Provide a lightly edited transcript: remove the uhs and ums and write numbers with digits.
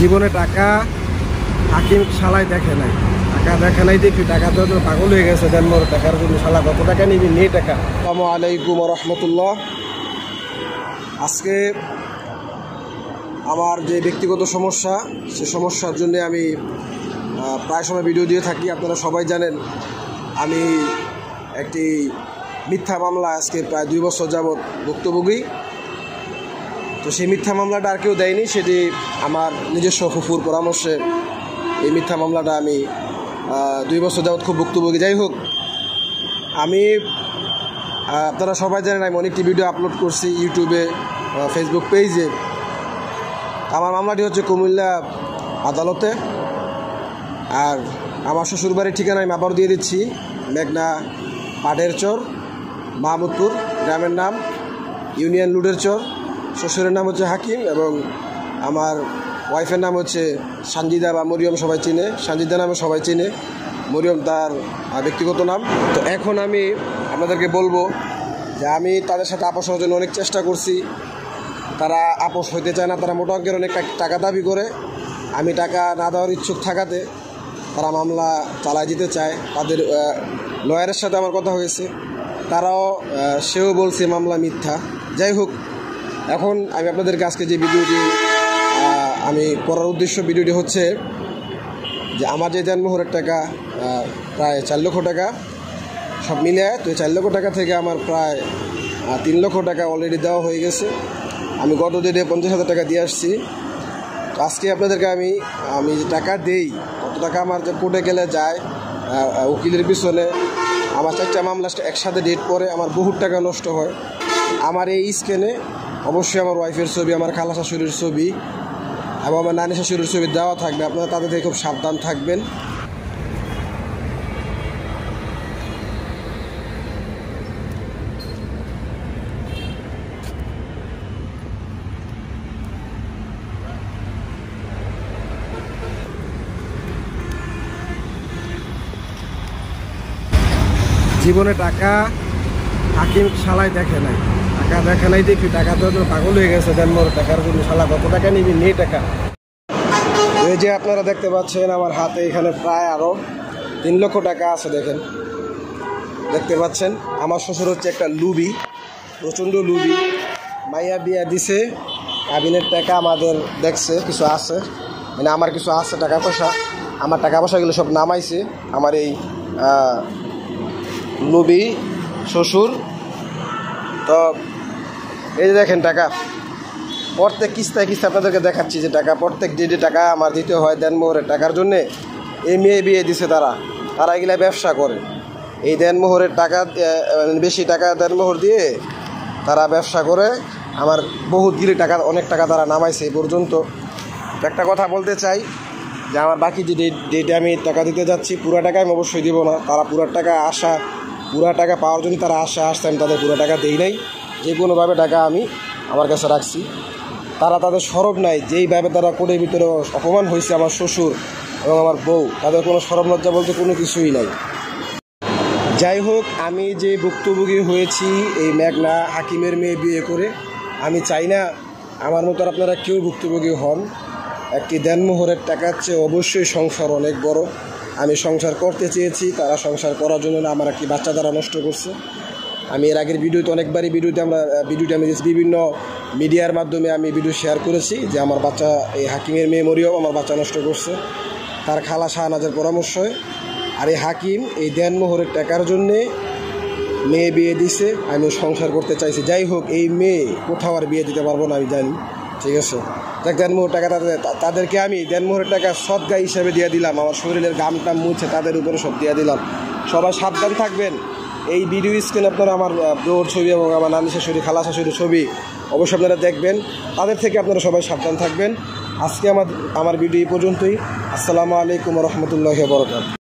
জীবনে টাকা হাকিম শালায় দেখে নাই, টাকা দেখে নাই দেখি টাকা তো পাগল হয়ে গেছে। দেন মোর টাকার জন্য শালা কত টাকা নিবি, নেই টাকা। আসসালামু আলাইকুম রহমতুল্লাহ। আজকে আমার যে ব্যক্তিগত সমস্যা, সে সমস্যার জন্য আমি প্রায় সময় ভিডিও দিয়ে থাকি। আপনারা সবাই জানেন আমি একটি মিথ্যা মামলা আজকে প্রায় 2 বছর যাবৎ ভুক্তভোগী। তো সেই মিথ্যা মামলাটা আর কেউ দেয়নি, সেটি আমার নিজস্ব ফুফুর পরামর্শে এই মিথ্যা মামলাটা আমি 2 বছর যাবৎ খুব ভুক্তভোগী। যাই হোক, আমি আপনারা সবাই জানেন আমি অনেকটি ভিডিও আপলোড করছি ইউটিউবে, ফেসবুক পেজে। আমার মামলাটি হচ্ছে কুমিল্লা আদালতে। আর আমার শ্বশুরবাড়ির ঠিকানা আমি আবার দিয়ে দিচ্ছি, মেঘনা পাটের চর, মাহমুদপুর, গ্রামের নাম ইউনিয়ন লুডের চর। শ্বশুরের নাম হচ্ছে হাকিম এবং আমার ওয়াইফের নাম হচ্ছে সানজিদা বা মরিয়ম, সবাই চিনে। সানজিদা নামে সবাই চিনে, মরিয়ম তার ব্যক্তিগত নাম। তো এখন আমি আপনাদেরকে বলবো যে আমি তাদের সাথে আপোষ হওয়ার জন্য অনেক চেষ্টা করছি, তারা আপোষ হইতে চায় না। তারা মোটা অঙ্কের অনেক টাকা দাবি করে। আমি টাকা না দেওয়ার ইচ্ছুক থাকাতে তারা মামলা চালায় দিতে চায়। তাদের লয়ারের সাথে আমার কথা হয়েছে, সেও বলছে মামলা মিথ্যা। যাই হোক, এখন আমি আপনাদেরকে আজকে যে ভিডিওটি আমি করার উদ্দেশ্য, ভিডিওটি হচ্ছে যে আমার যে দেনমোহরের টাকা প্রায় 4 লক্ষ টাকা সব মিলে, তো এই 4 লক্ষ টাকা থেকে আমার প্রায় 3 লক্ষ টাকা অলরেডি দেওয়া হয়ে গেছে। আমি গত দিনে 50,000 টাকা দিয়ে আসছি। তো আজকে আপনাদেরকে আমি যে টাকা দেই, কত টাকা আমার যে কোর্টে গেলে যায় উকিলের পিছনে, আমার 4টা মামলা একসাথে ডেট পরে আমার বহুত টাকা নষ্ট হয়। আমার এই স্ক্যানে অবশ্যই আমার ওয়াইফের ছবি, আমার খালা শাশুড়ির ছবি এবং আমার নানি শাশুড়ির ছবি দেওয়া থাকবে। আপনারা তাদের থেকে খুব সাবধান থাকবেন। জীবনে টাকা হাকিম শালায় দেখে নাই, টাকা দেখে নাই দেখি টাকা তো পাগল হয়ে গেছে। দেন মোর টাকার জন্য শালা কত টাকা নিবি, নেই টাকা। এই যে আপনারা দেখতে পাচ্ছেন আমার হাতে এখানে প্রায় আরও 3 লক্ষ টাকা আছে। দেখতে পাচ্ছেন। আমার শ্বশুর হচ্ছে একটা লুবি, প্রচণ্ড লুবি। মাইয়া বিয়া দিছে, কাবিনের টাকা আমাদের দেখছে কিছু আছে, মানে আমার কিছু আছে টাকা পয়সা। আমার টাকা পয়সাগুলো সব নামাইছে আমার এই লুবি শ্বশুর। তো এই যে দেখেন টাকা প্রত্যেক কিস্তায় আপনাদেরকে দেখাচ্ছি যে টাকা প্রত্যেক ডেটে টাকা আমার দিতে হয় দেনমোহরের টাকার জন্যে। এই মেয়ে বিয়ে দিছে তারা এগুলা ব্যবসা করে। এই দেনমোহরের টাকা বেশি টাকা দেনমোহর দিয়ে তারা ব্যবসা করে। আমার বহুত গিলি টাকা, অনেক টাকা তারা নামাইছে এই পর্যন্ত। একটা কথা বলতে চাই যে আমার বাকি যে ডেটে আমি টাকা দিতে যাচ্ছি, পুরো টাকা আমি অবশ্যই দেবো না। তারা পুরো টাকা পাওয়ার জন্য তারা আসছে, আমি তাদের পুরো টাকা দেই নাই। যে কোনোভাবে টাকা আমি আমার কাছে রাখছি। তাদের সরব নাই, যেইভাবে তারা কোর্টের ভিতরে অপমান হয়েছে আমার শ্বশুর এবং আমার বউ, তাদের কোনো সরব লজ্জা বলতে কোনো কিছুই নাই। যাই হোক, আমি যে ভুক্তভোগী হয়েছি এই মেঘনা হাকিমের মেয়ে বিয়ে করে, আমি চাই না আমার মতো আপনারা কেউ ভুক্তভোগী হন। একটি দেনমোহরের টাকার চেয়ে অবশ্যই সংসার অনেক বড়। আমি সংসার করতে চেয়েছি, তারা সংসার করার জন্য না আমার একটি বাচ্চা তারা নষ্ট করছে। আমি এর আগের ভিডিওতে অনেকবারই ভিডিওটি আমি বিভিন্ন মিডিয়ার মাধ্যমে আমি ভিডিও শেয়ার করেছি যে আমার বাচ্চা, এই হাকিমের মেয়ে মরিয়ম আমার বাচ্চা নষ্ট করছে তার খালা শাহনাজের পরামর্শে। আর এই হাকিম এই দেনমোহরের টাকার জন্যে মেয়ে বিয়ে দিছে, আমি সংসার করতে চাইছি। যাই হোক, এই মেয়ে কোথাও আর বিয়ে দিতে পারবো না, আমি জানি। ঠিক আছে, দেখ দেনমোহর টাকা তাদেরকে আমি দেনমোহরের টাকা সদগা হিসেবে দিয়ে দিলাম। আমার শরীরের গামটা মুছে তাদের উপরে সব দিয়ে দিলাম। সবাই সাবধান থাকবেন। এই ভিডিও স্ক্রিনে আপনারা আমার বউর ছবি এবং আমার নানি শাশুড়ি, খালা শাশুড়ির ছবি অবশ্যই আপনারা দেখবেন। তাদের থেকে আপনারা সবাই সাবধান থাকবেন। আজকে আমার ভিডিও এই পর্যন্তই। আসসালামু আলাইকুম রহমতুল্লাহি ওয়া বারাকাতুহু।